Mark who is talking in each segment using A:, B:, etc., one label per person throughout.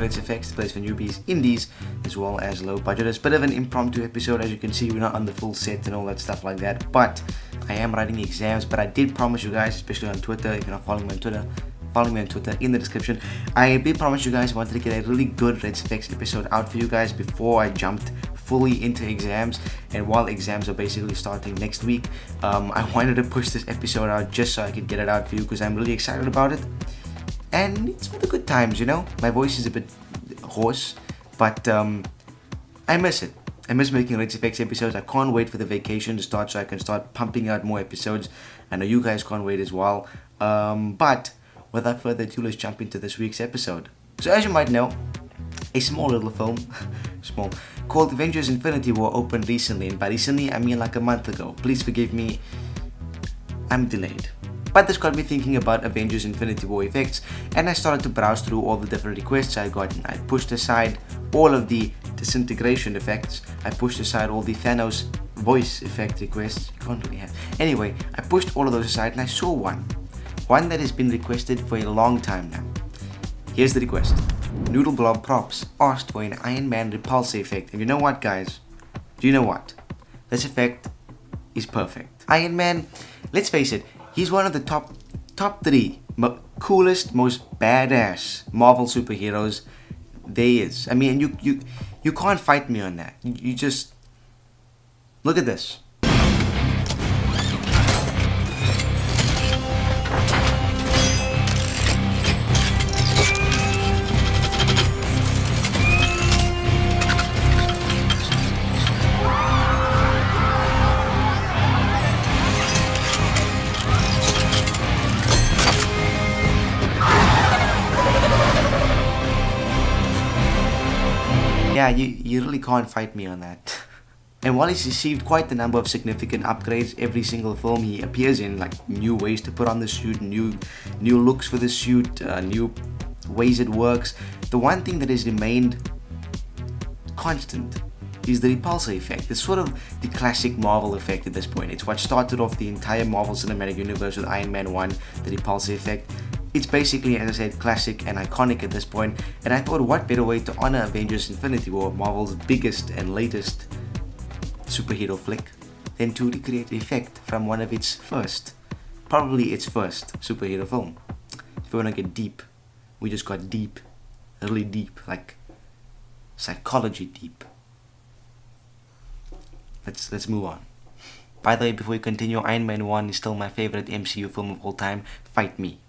A: its effects, plays for newbies, indies, as well as low budget. It's a bit of an impromptu episode, as you can see. We're not on the full set and all that stuff like that, but I am writing exams. But I did promise you guys, especially on Twitter, if you're not following me on Twitter, follow me on Twitter in the description. I did promise you guys I wanted to get a really good Red Effects episode out for you guys before I jumped fully into exams. And while exams are basically starting next week, I wanted to push this episode out just so I could get it out for you, because I'm really excited about it. And it's for the good times, you know. My voice is a bit hoarse, but I miss it. I miss making Red Effects episodes. I can't wait for the vacation to start so I can start pumping out more episodes. I know you guys can't wait as well. But without further ado, let's jump into this week's episode. So as you might know, a small little film, called Avengers Infinity War opened recently. And by recently, I mean like a month ago. Please forgive me, I'm delayed. But this got me thinking about Avengers Infinity War effects, and I started to browse through all the different requests I got, and I pushed aside all of the disintegration effects. I pushed aside all the Thanos voice effect requests. You can't really have. Anyway, I pushed all of those aside and I saw one that has been requested for a long time now. Here's the request. Noodle Blob Props asked for an Man Repulsor effect, and you know what, guys? Do you know what? This effect is perfect. Iron Man, let's face it, he's one of the top three coolest, most badass Marvel superheroes there is. I mean, you can't fight me on that. You just look at this. Yeah, you really can't fight me on that. And while he's received quite a number of significant upgrades every single film he appears in, like new ways to put on the suit, new looks for the suit, new ways it works, the one thing that has remained constant is the repulsor effect. It's sort of the classic Marvel effect at this point. It's what started off the entire Marvel Cinematic Universe with Iron Man 1, the repulsor effect. It's basically, as I said, classic and iconic at this point, and I thought what better way to honor Avengers Infinity War, Marvel's biggest and latest superhero flick, than to recreate the effect from one of its first, probably its first superhero film. If you want to get deep, we just got deep, really deep, like psychology deep. Let's move on. By the way, before we continue, Iron Man 1 is still my favorite MCU film of all time. Fight me.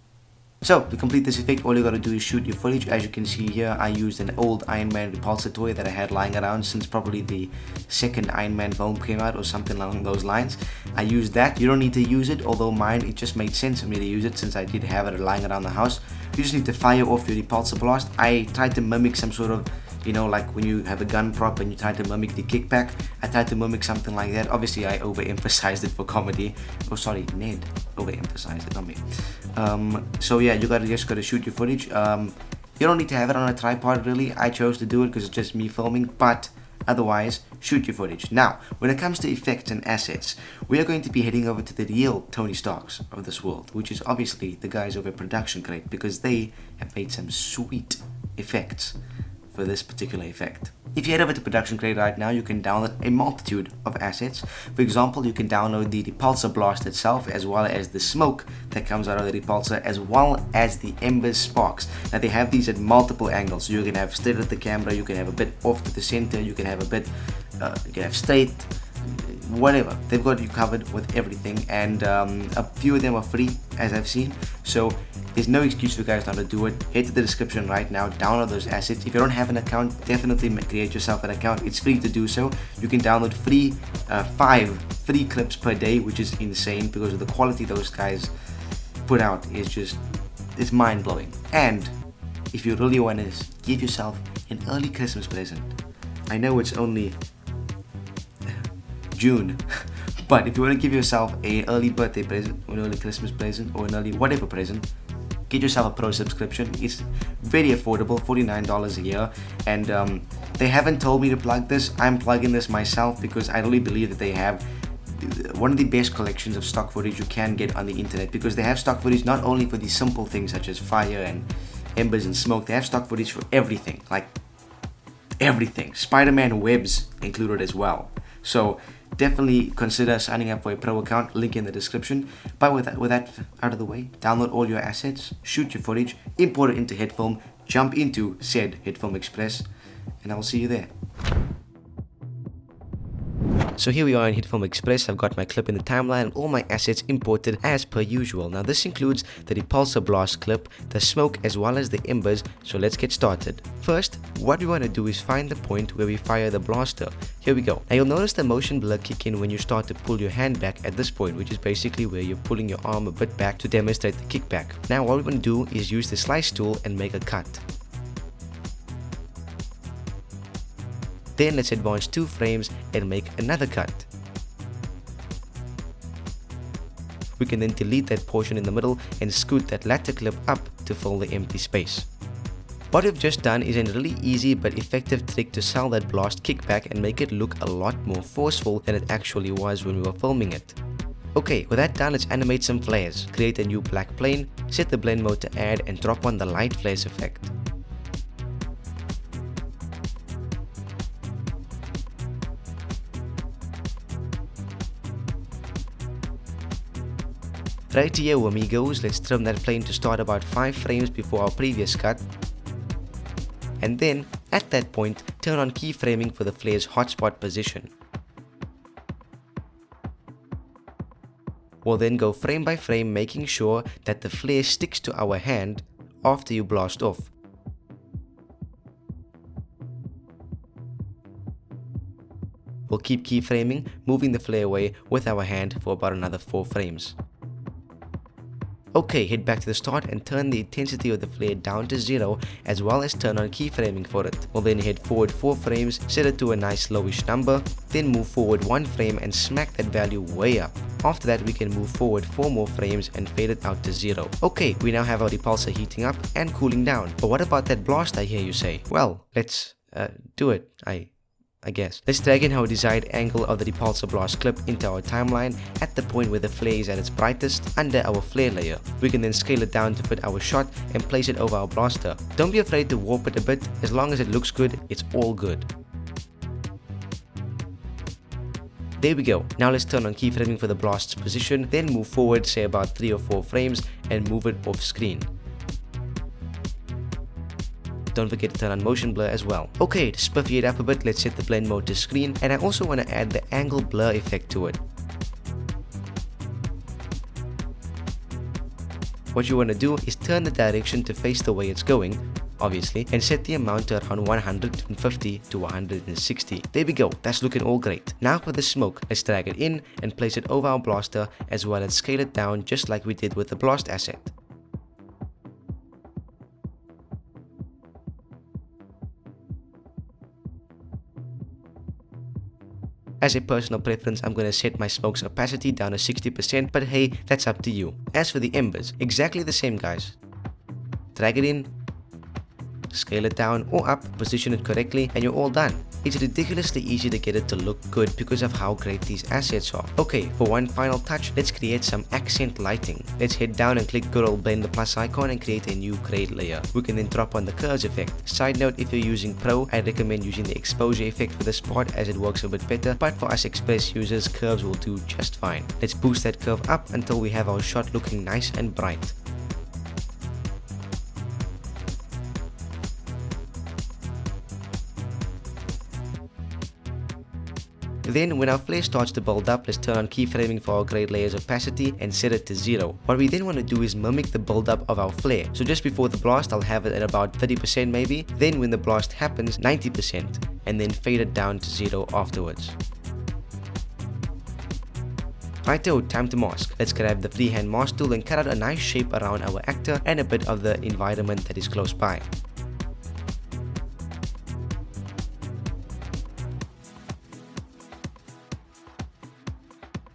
A: So, to complete this effect, all you gotta do is shoot your footage. As you can see here, I used an old Iron Man Repulsor toy that I had lying around since probably the second Iron Man film came out or something along those lines. I used that. You don't need to use it, although mine, it just made sense for me to use it since I did have it lying around the house. You just need to fire off your Repulsor Blast. I tried to mimic some sort of, you know, like when you have a gun prop and you try to mimic the kickback. I tried to mimic something like that. Obviously, I overemphasized it for comedy. Oh, sorry, Ned overemphasized it, not me. So yeah, you just gotta shoot your footage. You don't need to have it on a tripod, really. I chose to do it because it's just me filming, but otherwise, shoot your footage. Now, when it comes to effects and assets, we are going to be heading over to the real Tony Starks of this world, which is obviously the guys over Production Crate, because they have made some sweet effects for this particular effect. If you head over to Production Crate right now, you can download a multitude of assets. For example, you can download the Repulsor Blast itself, as well as the smoke that comes out of the repulsor, as well as the embers sparks. Now they have these at multiple angles, so you can have straight at the camera, you can have a bit off to the center, you can have a bit, you can have straight, whatever. They've got you covered with everything, and a few of them are free, as I've seen, so there's no excuse for you guys not to do it. Head to the description right now, download those assets. If you don't have an account, definitely create yourself an account. It's free to do so. You can download 5 free clips per day, which is insane because of the quality those guys put out is just, it's mind-blowing. And if you really want to give yourself an early Christmas present, I know it's only June, but if you want to give yourself an early birthday present, or an early Christmas present, or an early whatever present, get yourself a pro subscription. It's very affordable, $49 a year, and they haven't told me to plug this. I'm plugging this myself because I really believe that they have one of the best collections of stock footage you can get on the internet, because they have stock footage not only for the simple things such as fire and embers and smoke. They have stock footage for everything, like everything. Spider-Man webs included as well. So definitely consider signing up for a pro account, link in the description. But with that out of the way, download all your assets, shoot your footage, import it into Hitfilm, jump into said Hitfilm Express, and I will see you there. So here we are in Hitfilm Express. I've got my clip in the timeline and all my assets imported as per usual. Now this includes the Repulsor Blast clip, the smoke as well as the embers, so let's get started. First, what we want to do is find the point where we fire the blaster. Here we go. Now you'll notice the motion blur kick in when you start to pull your hand back at this point, which is basically where you're pulling your arm a bit back to demonstrate the kickback. Now what we want to do is use the slice tool and make a cut. Then let's advance 2 frames and make another cut. We can then delete that portion in the middle and scoot that latter clip up to fill the empty space. What we've just done is a really easy but effective trick to sell that blast kickback and make it look a lot more forceful than it actually was when we were filming it. Okay, with that done, let's animate some flares. Create a new black plane, set the blend mode to add and drop on the light flares effect. Right here, amigos, let's trim that plane to start about 5 frames before our previous cut. And then, at that point, turn on keyframing for the flare's hotspot position. We'll then go frame by frame, making sure that the flare sticks to our hand after you blast off. We'll keep keyframing, moving the flare away with our hand for about another 4 frames. Okay, head back to the start and turn the intensity of the flare down to 0 as well as turn on keyframing for it. We'll then head forward 4 frames, set it to a nice lowish number, then move forward 1 frame and smack that value way up. After that we can move forward 4 more frames and fade it out to 0. Okay, we now have our repulsor heating up and cooling down. But what about that blast, I hear you say? Well, let's do it, I guess. Let's drag in our desired angle of the repulsor blast clip into our timeline at the point where the flare is at its brightest under our flare layer. We can then scale it down to fit our shot and place it over our blaster. Don't be afraid to warp it a bit. As long as it looks good, it's all good. There we go. Now let's turn on keyframing for the blast's position, then move forward say about 3 or 4 frames and move it off screen. Don't forget to turn on motion blur as well. Okay, to spiffy it up a bit, let's set the blend mode to screen, and I also want to add the angle blur effect to it. What you want to do is turn the direction to face the way it's going, obviously, and set the amount to around 150 to 160. There we go, that's looking all great. Now for the smoke, let's drag it in and place it over our blaster as well as scale it down just like we did with the blast asset. As a personal preference, I'm going to set my smoke's opacity down to 60%, but hey, that's up to you. As for the embers, exactly the same guys. Drag it in, scale it down or up, position it correctly, and you're all done. It's ridiculously easy to get it to look good because of how great these assets are. Okay, for one final touch, let's create some accent lighting. Let's head down and click good old blend the plus icon and create a new grade layer. We can then drop on the curves effect. Side note, if you're using Pro, I recommend using the exposure effect for this part as it works a bit better, but for us Express users, curves will do just fine. Let's boost that curve up until we have our shot looking nice and bright. Then when our flare starts to build up, let's turn on keyframing for our grade layer's opacity and set it to 0. What we then want to do is mimic the build-up of our flare. So just before the blast, I'll have it at about 30% maybe, then when the blast happens, 90%, and then fade it down to 0 afterwards. Righto, time to mask. Let's grab the freehand mask tool and cut out a nice shape around our actor and a bit of the environment that is close by.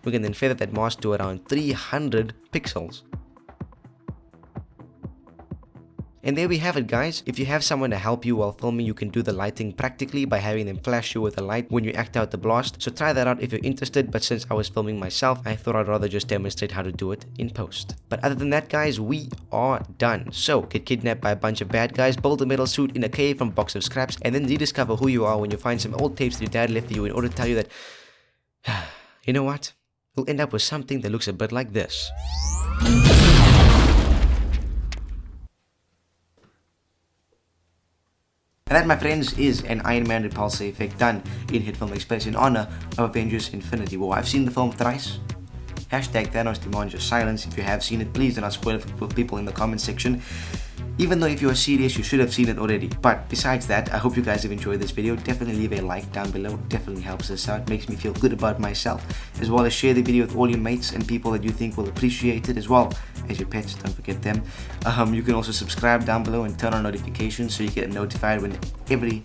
A: We can then feather that mask to around 300 pixels. And there we have it, guys. If you have someone to help you while filming, you can do the lighting practically by having them flash you with a light when you act out the blast. So try that out if you're interested, but since I was filming myself, I thought I'd rather just demonstrate how to do it in post. But other than that, guys, we are done. So get kidnapped by a bunch of bad guys, build a metal suit in a cave from a box of scraps, and then rediscover who you are when you find some old tapes that your dad left for you in order to tell you that, you know what? You'll end up with something that looks a bit like this. And that, my friends, is an Iron Man repulsor effect done in Hitfilm Express in honor of Avengers Infinity War. I've seen the film thrice. Hashtag Thanos demands your silence. If you have seen it, please do not spoil it for people in the comment section. Even though if you are serious, you should have seen it already. But besides that, I hope you guys have enjoyed this video. Definitely leave a like down below. It definitely helps us out. Makes me feel good about myself. As well as share the video with all your mates and people that you think will appreciate it, as well as your pets. Don't forget them. You can also subscribe down below and turn on notifications so you get notified when every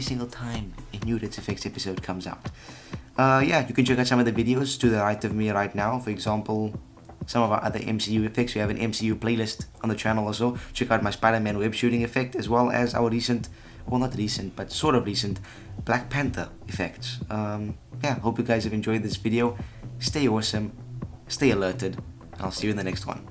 A: single time a new Let's Effects episode comes out. Yeah, you can check out some of the videos to the right of me right now. For example, some of our other MCU effects. We have an MCU playlist on the channel also. Check out my Spider-Man web shooting effect, as well as our recent, well, not recent, but sort of recent Black Panther effects. Yeah, hope you guys have enjoyed this video. Stay awesome, stay alerted, and I'll see you in the next one.